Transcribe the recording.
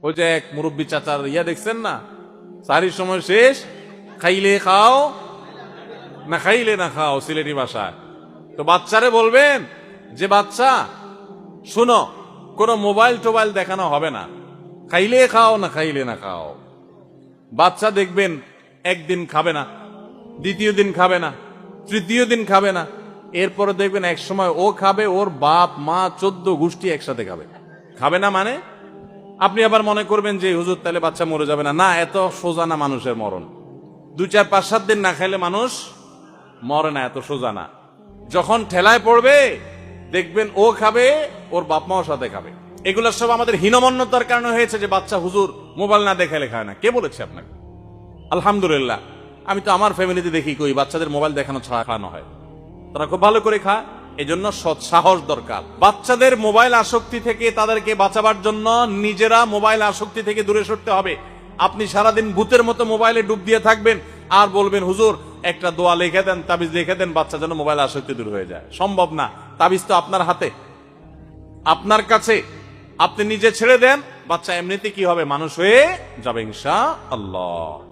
ওই যে এক মুরব্বী চাচার দেখছেন না, সারির সময় শেষ, খাইলে খাও না খাইলে না খাও, সিলেটি ভাষায়। তো বাচ্চারে বলবেন যে বাচ্চা শুনো, কোন মোবাইল টোবাইল দেখানো হবে না, খাইলে খাও না খাইলে না খাও। বাচ্চা দেখবেন একদিন খাবে না, দ্বিতীয় দিন খাবে না, তৃতীয় দিন খাবে না, এরপরে দেখবেন এক সময় ও খাবে, ওর বাপ মা 14 গোষ্ঠী একসাথে খাবে। খাবে না মানে আপনি আবার মনে করবেন যে হুজুর তাহলে বাচ্চা মরে যাবে না। না, এত সোজা না মানুষের মরণ। 2, 4, 5, 7 দিন না খাইলে মানুষ মরে না, এত সোজা না। যখন ঠেলায় পড়বে দেখবেন ও খাবে, ওর বাপ মাও সাথে খাবে। এগুলো সব আমাদের হীনমন্যতার কারণে হয়েছে যে বাচ্চা হুজুর মোবাইল না দেখাইলে খায় না। কে বলেছে আপনাকে? আলহামদুলিল্লাহ, আমি তো আমার ফ্যামিলিতে দেখি কই বাচ্চাদের মোবাইল দেখানো ছাড়া খাওয়ানো হয়, তারা খুব ভালো করে খায়। এই জন্য সৎ সাহস দরকার। বাচ্চাদের মোবাইল আসক্তি থেকে তাদেরকে বাঁচাবার জন্য নিজেরা মোবাইল আসক্তি থেকে দূরে সরতে হবে। আপনি সারাদিন ভূতের মতো মোবাইলে ডুব দিয়ে থাকবেন আর বলবেন হুজুর একটা দোয়া লিখে দেন, তাবিজ লিখে দেন, বাচ্চা যেন মোবাইল আসক্তি দূর হয়ে যায়। সম্ভব না। তাবিজ তো আপনার হাতে, আপনার কাছে। আপনি নিজে ছেড়ে দেন, বাচ্চা এমনিতে কি হবে, মানুষ হয়ে যাবে ইনশাআল্লাহ।